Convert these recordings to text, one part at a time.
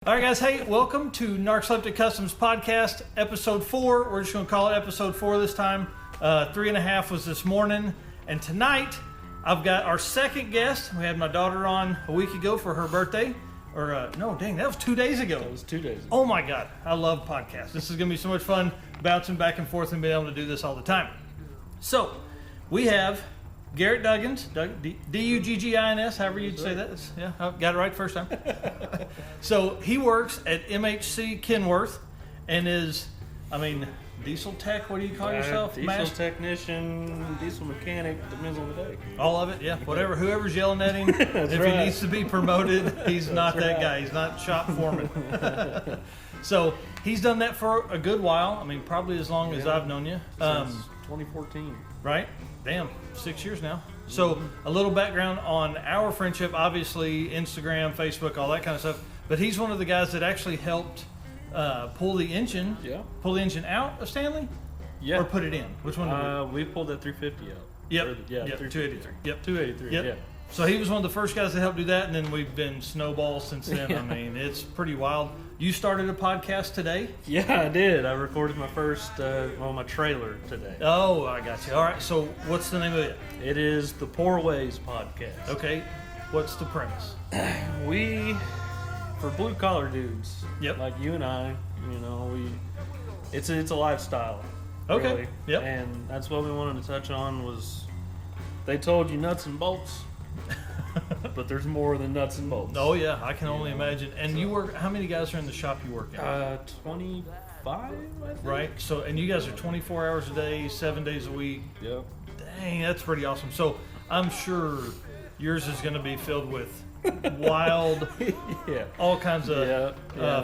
All right, guys. Hey, welcome to Narxoleptic Customs Podcast, Episode 4. We're just going to call it Episode 4 this time. 3.5 was this morning. And tonight, I've got our second guest. We had my daughter on a week ago for her birthday. No, dang, that was 2 days ago. That was 2 days ago. Oh, my God. I love podcasts. This is going to be so much fun, bouncing back and forth and being able to do this all the time. So, we have Garrett Duggins, D-U-G-G-I-N-S, however you'd say that. Yeah, I got it right first time. So he works at MHC Kenworth and is, diesel tech, what do you call yourself? Diesel technician, diesel mechanic, depends on the day. All of it, yeah. Whatever, whoever's yelling at him, if he needs to be promoted, he's not that guy. He's not shop foreman. So he's done that for a good while. Probably as long as I've known you. Since 2014. Right? Damn, 6 years now. So a little background on our friendship, obviously Instagram, Facebook, all that kind of stuff. But he's one of the guys that actually helped pull the engine out of Stanley? Yeah. Or put it in? Which one? We pulled that 350 out. Yep. Yeah, 283. Yep. 283, yep. yeah. So he was one of the first guys that helped do that, and then we've been snowballs since then. It's pretty wild. You started a podcast today? Yeah, I did. I recorded my first, my trailer today. Oh, I got you. All right, so what's the name of it? It is the Poor Ways Podcast. Okay. What's the premise? For blue collar dudes, like you and I, it's a lifestyle. Okay. Really. Yep. And that's what we wanted to touch on was they told you nuts and bolts, but there's more than nuts and bolts. Oh yeah, I can only imagine. And you work? How many guys are in the shop you work at? 25. I think. Right. So, and you guys are 24 hours a day, 7 days a week. Yep. Dang, that's pretty awesome. So, I'm sure yours is going to be filled with wild, all kinds of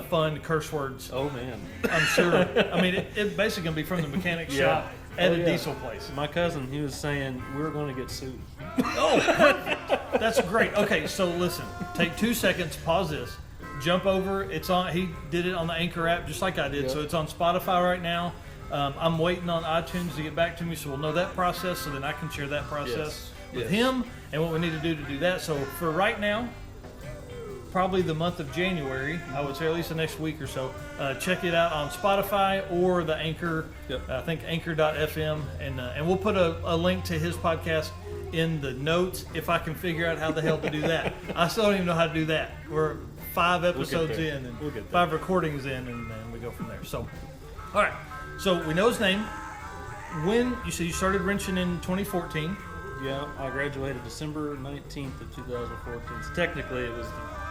fun curse words. Oh man, I'm sure. It basically going to be from the mechanic shop at a diesel place. My cousin, he was saying we're going to get sued. Oh, perfect. That's great. Okay, so listen, take 2 seconds, pause this, jump over. It's on. He did it on the Anchor app just like I did, so it's on Spotify right now. I'm waiting on iTunes to get back to me, so we'll know that process, so then I can share that process with him and what we need to do that. So for right now, probably the month of January, I would say at least the next week or so, check it out on Spotify or the Anchor, I think anchor.fm, and we'll put a link to his podcast in the notes if I can figure out how the hell to do that. I still don't even know how to do that. We're 5 episodes in and 5 recordings in, and we go from there. So, all right. So we know his name. When you said you started wrenching in 2014. Yeah, I graduated December 19th of 2014. So technically, it was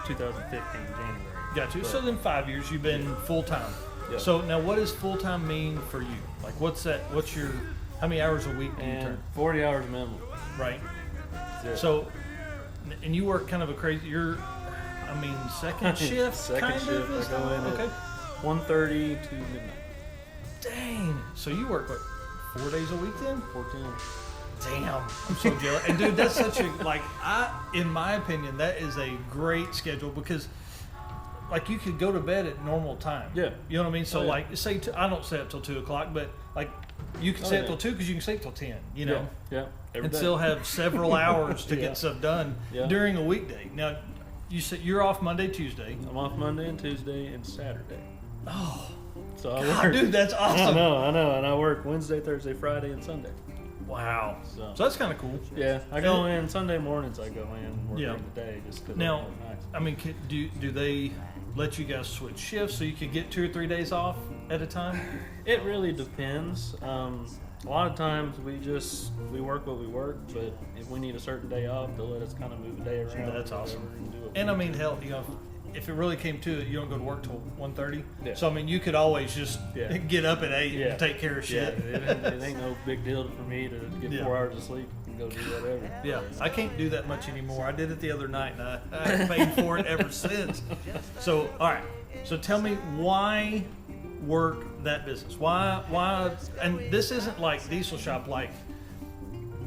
2015 January. Got you. So then 5 years you've been full time. Yeah. So now, what does full time mean for you? Like, what's that? What's your? How many hours a week do you turn? 40 hours minimum. Right. Yeah. So, and you work kind of a crazy. Second shift. Second kind shift. Of, I go in at 1:30 to midnight. Dang. So you work what? 4 days a week then? 14. Damn, I'm so jealous. And dude, that's such in my opinion, that is a great schedule because, like, you could go to bed at normal time. Yeah. You know what I mean? So, like, say, I don't stay up till 2 o'clock, but, like, you can stay up till 2 because you can sleep till 10, you know? Yeah. And still have several hours to get stuff done during a weekday. Now, you said you're off Monday, Tuesday. I'm off Monday and Tuesday and Saturday. Oh. So I God, work. dude, that's awesome. I know. And I work Wednesday, Thursday, Friday, and Sunday. Wow. So that's kind of cool. Yeah, I go in Sunday mornings. I go in and work during the day just because. Now, do they let you guys switch shifts so you can get 2 or 3 days off at a time? It really depends. A lot of times we work what we work, but if we need a certain day off, they'll let us kind of move a day around. That's awesome. And hell, if it really came to it, you don't go to work till 1:30. Yeah. So you could always just get up at 8 and take care of shit. It ain't no big deal for me to get 4 hours of sleep and go do whatever. Yeah, I can't do that much anymore. I did it the other night, and I've paid for it ever since. So, all right. So tell me, why work that business? Why? And this isn't like diesel shop like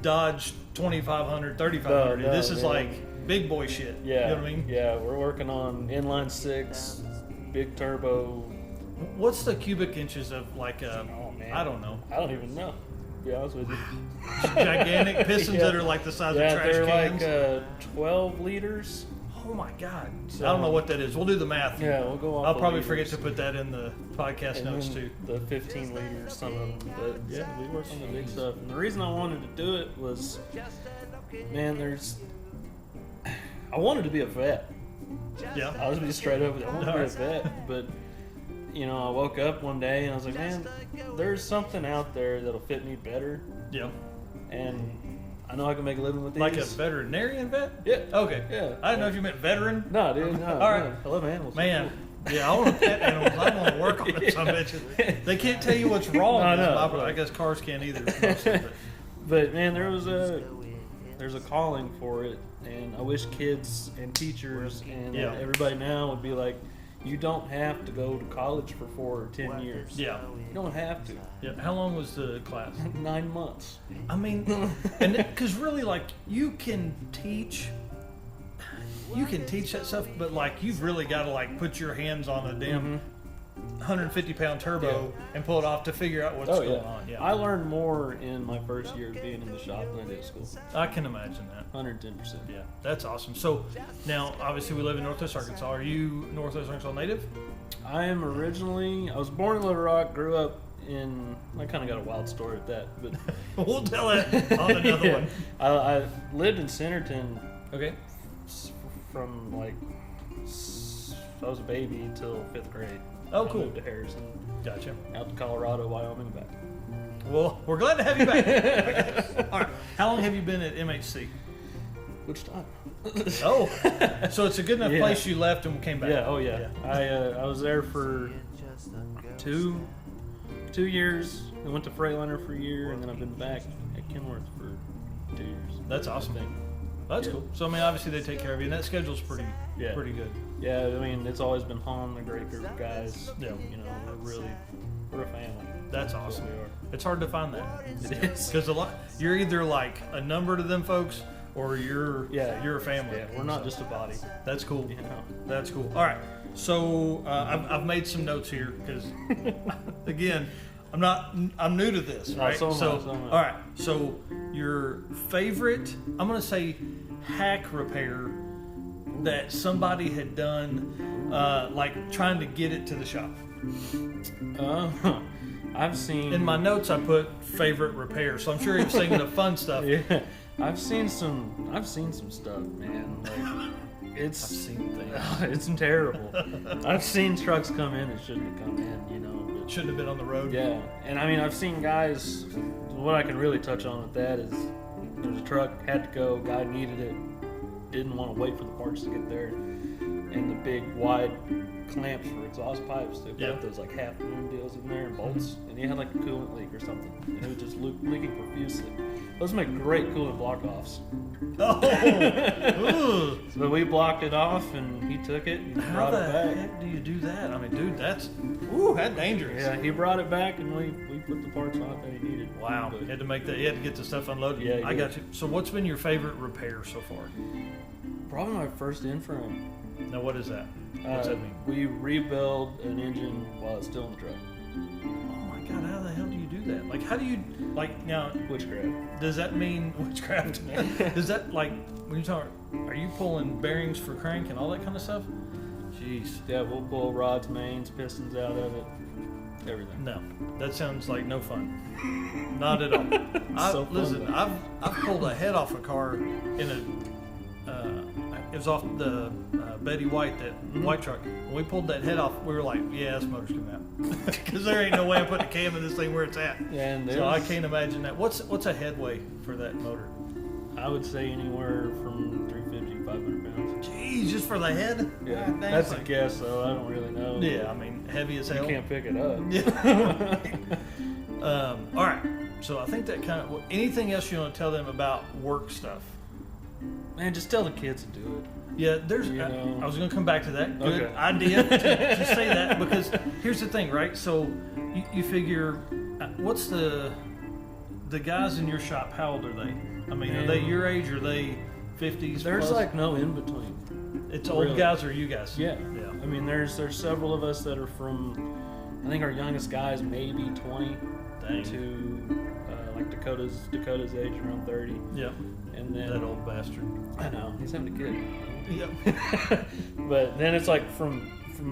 Dodge 2500, 3500. No, this is like big boy shit. Yeah. You know what I mean? Yeah, we're working on inline 6, big turbo. What's the cubic inches of like a, I don't know. I don't even know, to be honest with you. Gigantic pistons that are like the size of trash cans? They're like 12 liters. Oh my God! So, I don't know what that is. We'll do the math. Yeah, we'll go off. I'll the probably liters. forget to put that in the podcast And notes then too. The 15 liters, some of them. But Yeah. we work on the big stuff. And the reason I wanted to do it was, man, I wanted to be a vet. Yeah. I was being straight up with it. I wanted to be a Alright. vet, but I woke up one day and I was like, man, there's something out there that'll fit me better, Yeah. and I know I can make a living with these. Like a veterinarian vet? Yeah. Okay. Yeah. I didn't know if you meant veteran. No, dude. No. All right. No. I love animals. Man, yeah, I want to pet animals. I want to work on it. Some bitches. They can't tell you what's wrong. I know. I guess cars can't either. Mostly, but. But man, there's a calling for it, and I wish kids and teachers and Yeah. everybody now would be like, you don't have to go to college for 4 or 10 years. Yeah. You don't have to. Yeah. How long was the class? 9 months. I mean, and because really, like, you can teach that stuff, but like, you've really got to like put your hands on a damn 150-pound turbo and pull it off to figure out what's going on. Yeah. I learned more in my first year of being in the shop than I did at school. I can imagine that. 110%. Yeah, that's awesome. So now, obviously, we live in Northwest Arkansas. Are you Northwest Arkansas native? I was born in Little Rock, grew up I kind of got a wild story with that, but We'll tell it on another yeah. one. I lived in Centerton Okay. from I was a baby till 5th grade. Oh, I cool. moved to Harrison, Gotcha. out to Colorado, Wyoming, back. Well, we're glad to have you back. All right. How long have you been at MHC? Which time? Oh, so it's a good enough Yeah. place you left and came back. Yeah. Oh yeah. I was there for two years. I went to Freightliner for a year, and then I've been back at Kenworth for 2 years. That's awesome. I think. That's Yeah. cool. So I mean, obviously they take care of you, and that schedule's pretty Yeah. good. Yeah, I mean, it's always been home, a great group of guys. Yeah. We're a family. That's That's what awesome. we are. It's hard to find that It is. because you're either like a number to them folks, or you're a family. Yeah, we're not So, just a body. That's cool. You know. That's cool. All right. So I've made some notes here because, again, I'm new to this, No, right? so am I. All right. So your favorite, I'm gonna say, hack repair that somebody had done, like trying to get it to the shop. I've seen In my notes, I put favorite repair, so I'm sure he was thinking of fun stuff. Yeah, I've seen some stuff, man. Like, it's I've seen things. it's terrible. I've seen trucks come in that shouldn't have come in, but Shouldn't have been on the road. yeah, and I mean, I've seen guys. What I can really touch on with that is there's a truck had to go, guy needed it, didn't want to wait for the parts to get there, and the big wide clamps for exhaust pipes. They Yeah. put those like half moon deals in there and bolts, and he had like a coolant leak or something, and it was just leaking profusely. Those make great coolant block offs. Oh, So we blocked it off, and he took it and how brought the it back. heck do you do that? I mean, dude, that's dangerous. Yeah, he brought it back, and we put the parts on it that he needed. Wow, But you had to make that. You had to get the stuff unloaded. Yeah, I you got you. So, what's been your favorite repair so far? probably my first in-frame. Now, what is that? What's that mean? We rebuild an engine while it's still in the truck. Oh my God, how the hell do you do that? Like, how do you now? Witchcraft. Does that mean witchcraft? Does that when you talk? Are you pulling bearings for crank and all that kind of stuff? Jeez. Yeah, we'll pull rods, mains, pistons out of it, everything. No, that sounds like no fun. Not at all. So fun, Listen, though. I've pulled a head off a car in a. It was off the Betty White, that white truck. When we pulled that head off, we were like, "Yeah, this motor's coming out," because there ain't no way I'm putting a cam in this thing where it's at. And So I can't imagine that. What's a headway for that motor? I would say anywhere from 350 to 500 pounds. Jeez, just for the head? Yeah, God dang, that's a like- guess, though. I don't really know. Yeah, I mean, heavy as You hell. can't pick it up. Yeah. All right. So I think that kind of. Anything else you want to tell them about work stuff? Man, just tell the kids to do it. Yeah, there's. You know. I was going to come back to that. Good Okay. idea to say that, because here's the thing, right? So you figure, what's the guys in your shop? How old are they? I mean, are they your age? Or are they 50s? There's plus? like no in between. It's old really. guys or you guys? Yeah. Yeah. I mean, there's several of us that are from. I think our youngest guy is maybe 20 Dang. to like Dakota's age around 30, Yeah. and then That old bastard. I know he's having a kid. Yep. But then it's like from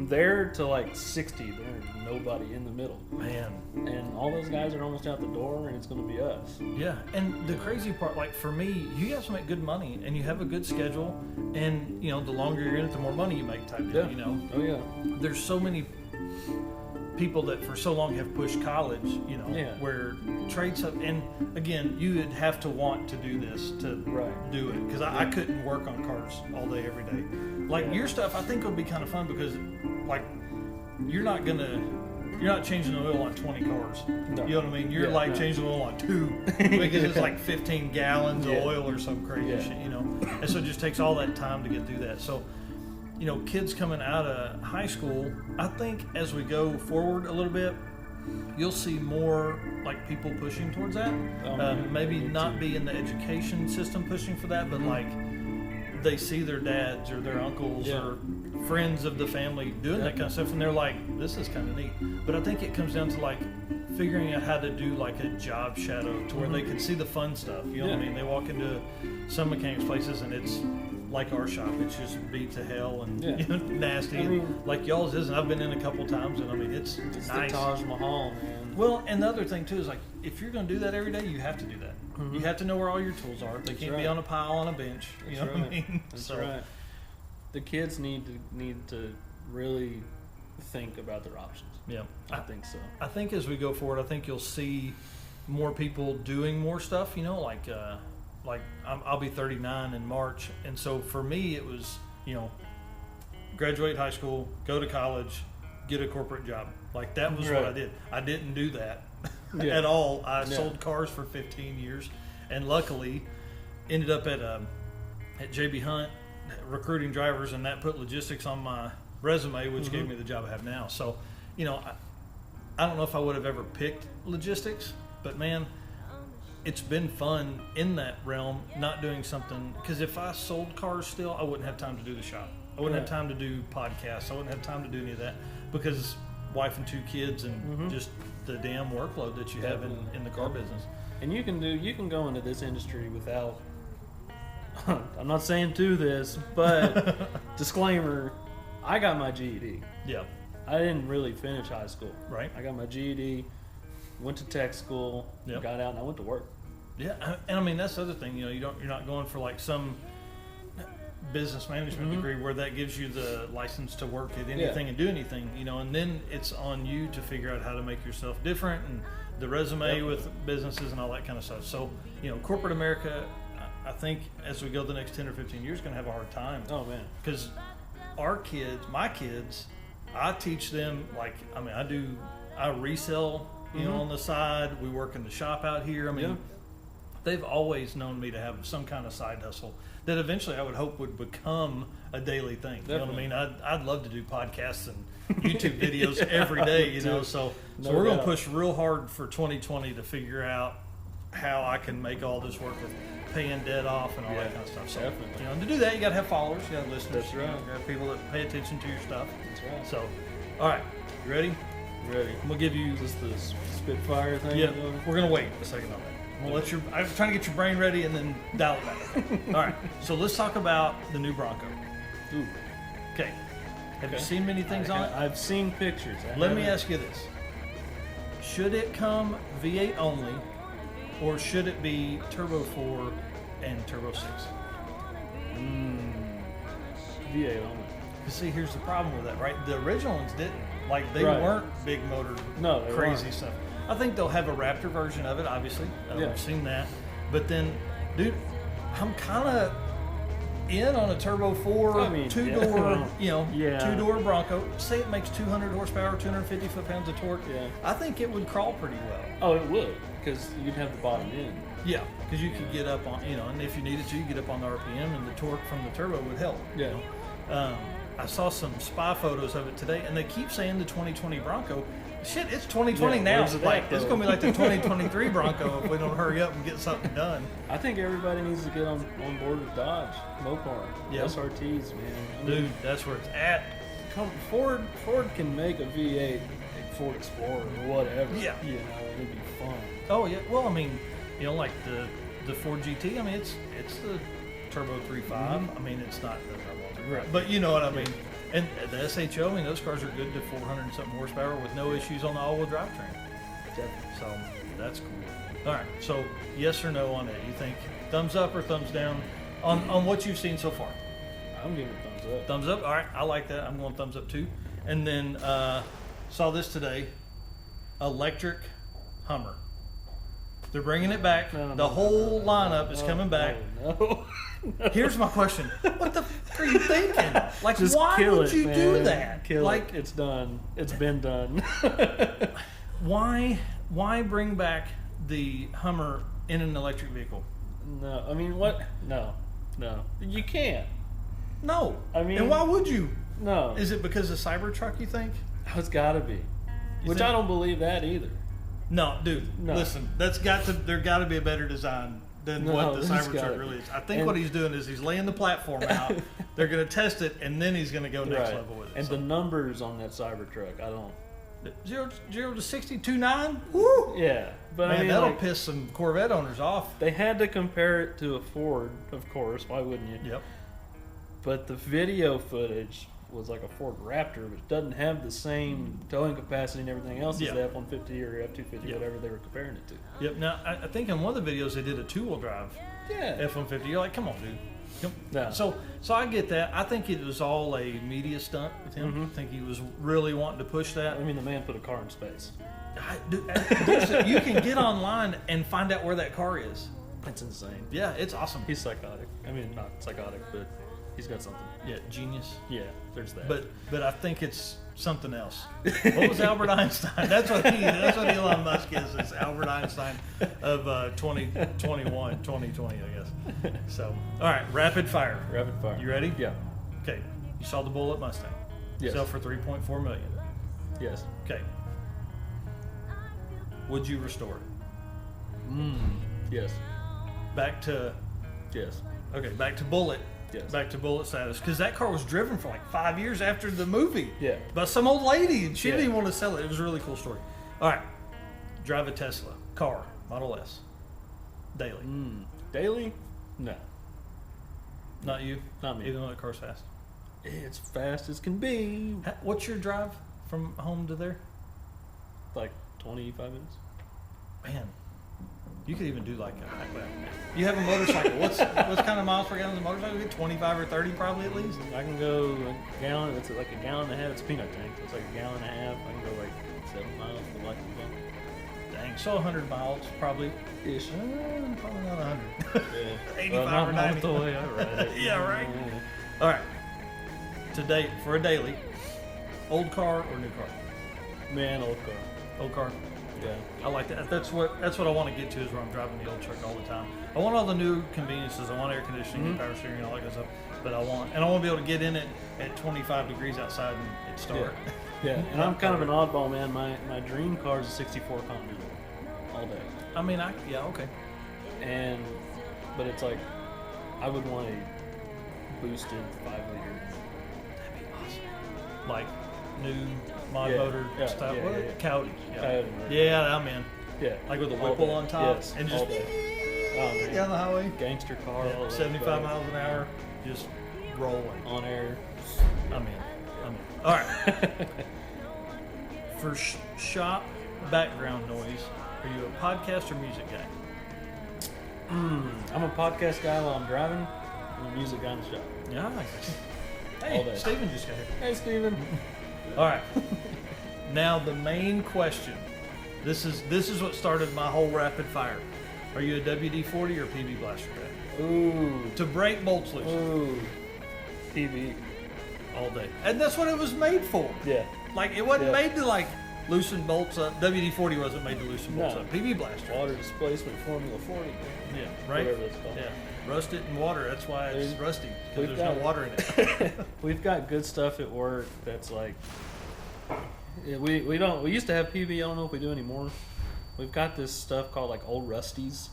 there to like 60, there's nobody in the middle. Man. And all those guys are almost out the door, and it's going to be us. Yeah, and the crazy part, like for me, you guys make good money, and you have a good schedule, and you know, the longer you're in it, the more money you make type deal, you know? Oh, yeah. There's so many people that for so long have pushed college, you know, where trades have, and again, you would have to want to do this to do it, because I couldn't work on cars all day, every day. Like your stuff, I think would be kind of fun because, like, you're not changing the oil on 20 cars. No. You know what I mean? You're changing the oil on 2 because it's like 15 gallons of oil or some crazy shit, you know? And so it just takes all that time to get through that. So, you know, kids coming out of high school, I think as we go forward a little bit, you'll see more like people pushing towards that. Maybe not be in the education system pushing for that, but like they see their dads or their uncles or friends of the family doing that kind of stuff, and they're like, this is kind of neat. But I think it comes down to like figuring out how to do like a job shadow to where they can see the fun stuff. You know what I mean? They walk into some mechanics places and it's like our shop, it's just beat to hell and you know, nasty. I mean, like y'all's isn't. I've been in a couple times and I mean it's nice. The Taj Mahal, man. Well, and the other thing too is like if you're going to do that every day, you have to do that. You have to know where all your tools are. They can't be on a pile on a bench. You know what I mean? That's right. The kids need to really think about their options. Yeah, I think so. I think as we go forward, I think you'll see more people doing more stuff. You know, like I'll be 39 in March, and so for me it was, you know, graduate high school, go to college, get a corporate job. Like that was what I did. I didn't do that at all. I sold cars for 15 years, and luckily ended up at JB Hunt recruiting drivers, and that put logistics on my resume, which gave me the job I have now. So, you know, I don't know if I would have ever picked logistics, but man, it's been fun in that realm, not doing something, because if I sold cars still, I wouldn't have time to do the shop. I wouldn't have time to do podcasts. I wouldn't have time to do any of that because wife and 2 kids and just the damn workload that you have in the car business. And you can go into this industry without, I'm not saying do this, but disclaimer, I got my GED. Yeah. I didn't really finish high school. Right. I got my GED, went to tech school, got out, and I went to work. Yeah, and I mean that's the other thing. You know, you're not going for like some business management degree where that gives you the license to work at anything and do anything. You know, and then it's on you to figure out how to make yourself different and the resume with businesses and all that kind of stuff. So, you know, corporate America, I think as we go the next 10 or 15 years, going to have a hard time. Oh man, because our kids, my kids, I teach them like I resell. You know, on the side, we work in the shop out here. I mean, they've always known me to have some kind of side hustle that eventually I would hope would become a daily thing. You know what I mean? I'd love to do podcasts and YouTube videos every day, you know. So we're going to push real hard for 2020 to figure out how I can make all this work with paying debt off and all that kind of stuff. So, you know, and to do that, you got to have followers, you got to have listeners, you got to have people that pay attention to your stuff. That's right. So, all right, you ready? Ready. I'm gonna give you just the Spitfire thing. Yeah, we're gonna wait a second on that. I'm trying to get your brain ready and then dial it back. All right. So let's talk about the new Bronco. Ooh. Okay. Have you seen many things on it? I've seen pictures. Let me ask you this: should it come V8 only, or should it be Turbo 4 and Turbo 6? V8 only. See, here's the problem with that, right? The original ones didn't. Like, they weren't big motor, crazy stuff. I think they'll have a Raptor version of it, obviously. I've seen that. But then, dude, I'm kind of in on a Turbo 4, two-door, two-door Bronco. Say it makes 200 horsepower, 250 foot-pounds of torque. Yeah. I think it would crawl pretty well. Oh, it would, because you'd have the bottom end. Yeah, because you could get up on, and if you needed to, you get up on the RPM, and the torque from the turbo would help. Yeah. You know? I saw some spy photos of it today, and they keep saying the 2020 Bronco. Shit, it's 2020 now. It's going to be like the 2023 Bronco if we don't hurry up and get something done. I think everybody needs to get on board with Dodge, Mopar, SRTs, man. Dude, that's where it's at. Ford can make a V8 Ford Explorer or whatever. Yeah. You know, it'd be fun. Oh, yeah. Well, I mean, like the Ford GT, I mean, it's the turbo 3.5. I mean, it's not the turbo 3.5, but you know what I mean. And the SHO, I mean, those cars are good to 400 and something horsepower with no issues on the all-wheel drivetrain. So that's cool. All right, so yes or no on it? You think thumbs up or thumbs down on what you've seen so far? I'm giving it thumbs up. Thumbs up. All right, I like that. I'm going thumbs up too. And then saw this today, electric Hummer. They're bringing it back. The whole lineup is coming back. No. Here's my question: what the f are you thinking? Like, Just why kill would it, you man. do that? Kill like, it. It's done. It's been done. why bring back the Hummer in an electric vehicle? No, I mean, what? No. You can't. No. I mean, and why would you? No. Is it because of Cybertruck, you think? It's got to be. Which think? I don't believe that either. No, dude. No. Listen, there got to be a better design than what the Cybertruck really is. I think what he's doing is he's laying the platform out. They're going to test it, and then he's going to go next level with it. And the numbers on that Cybertruck, I don't. 0 to 62.9. Woo! Yeah, but Man, I mean, that'll like, piss some Corvette owners off. they had to compare it to a Ford, of course. Why wouldn't you? Yep. But the video footage was like a Ford Raptor, which doesn't have the same towing capacity and everything else as the F-150 or F-250, whatever they were comparing it to. Yep. Now, I think in one of the videos they did a two-wheel drive F-150. You're like, come on, dude. No. So I get that. I think it was all a media stunt with him. I think he was really wanting to push that. I mean, the man put a car in space. You can get online and find out where that car is. That's insane. Yeah, it's awesome. He's psychotic. I mean, not psychotic, but he's got something. Yeah, genius. Yeah, there's that. But I think it's something else. What was Albert Einstein? That's what Elon Musk is. It's Albert Einstein of 2021, 2020, I guess. So, all right, rapid fire. Rapid fire. You ready? Yeah. Okay. You saw the Bullet Mustang. Yes. Sell for $3.4 million. Yes. Okay. Would you restore it? Yes. Back to Yes. Okay, back to Bullet. Yes. Back to Bullet status. Because that car was driven for like 5 years after the movie. Yeah. By some old lady, and she didn't Yeah. even want to sell it. It was a really cool story. All right. Drive a Tesla. Car. Model S. Daily. Daily? No. Not you? Not me. Even though that car's fast. It's fast as can be. What's your drive from home to there? Like 25 minutes. Man. You could even do like you have a motorcycle. What's kind of miles per gallon is a motorcycle? You get 25 or 30 probably at least. I can go a gallon. It's like a gallon and a half. It's a peanut tank. So it's like a gallon and a half. I can go like 7 miles to the light of the pump. Dang, so 100 miles probably. Ish. Probably not 100. Yeah. 85 or 90. The way I ride it. Yeah, right. All right. Today for a daily, old car or new car? Man, old car. Old car. Yeah. I like that. That's what I want to get to is where I'm driving the old truck all the time. I want all the new conveniences. I want air conditioning, power steering, and all that kind of stuff. But I want to be able to get in it at 25 degrees outside and start. Yeah. And I'm kind of an oddball, man. My dream car is a 64 Continental all day. I mean, okay. But it's like, I would want a boosted 5-liter. That'd be awesome. Like new mod Yeah, motor yeah, style. yeah, What? yeah, yeah. Coyote. Coyote, right. Yeah, I'm in. Yeah. Like with a All Whipple day. on top Yes, and all just day. down the highway. Gangster car. all Yeah, the 75 way miles an hour, just rolling. on air. I'm in. All right. For shop background noise, are you a podcast or music guy? I'm a podcast guy while I'm driving. I'm a music guy in the shop. Yeah. All Hey, day. Steven just got here. Hey, Steven. All right. Now the main question. This is what started my whole rapid fire. Are you a WD-40 or PB Blaster guy? Ooh. To break bolts loose Ooh. PB. all day, and that's what it was made for. Yeah. Like it wasn't Yeah. made to like loosen bolts up. WD-40 wasn't made to loosen bolts No. up. PB Blaster. Water displacement Formula 40. Yeah, right. Whatever it's called. Yeah, rust it in water. That's why it's There's- rusty we've because there's no got- water in it. We've got good stuff at work that's like, yeah, we used to have PB. I don't know if we do anymore. We've got this stuff called like Old Rusty's,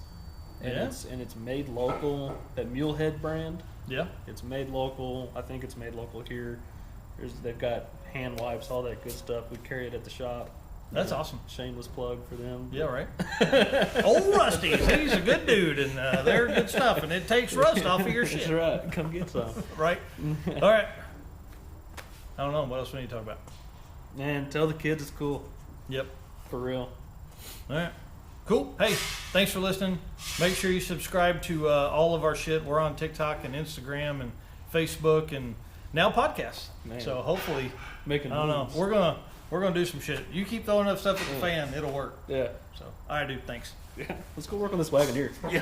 and Yeah. it's made local. That Mulehead brand. Yeah. It's made local. I think it's made local here. They've got hand wipes, all that good stuff. We carry it at the shop. That's awesome. Shameless plug for them. Yeah, right. Old Rusty's. He's a good dude, and they're good stuff, and it takes rust off of your shit. That's right. Come get some. Right. All right. I don't know. What else we need to talk about? Man, tell the kids it's cool. Yep. For real. All right. Cool. Hey, thanks for listening. Make sure you subscribe to all of our shit. We're on TikTok and Instagram and Facebook and now podcasts. Man. So hopefully, Making I don't moves. know. We're gonna do some shit. You keep throwing up stuff at the fan, it'll work. Yeah. So, all right, dude. Thanks. Yeah. Let's go work on this wagon here. Yeah.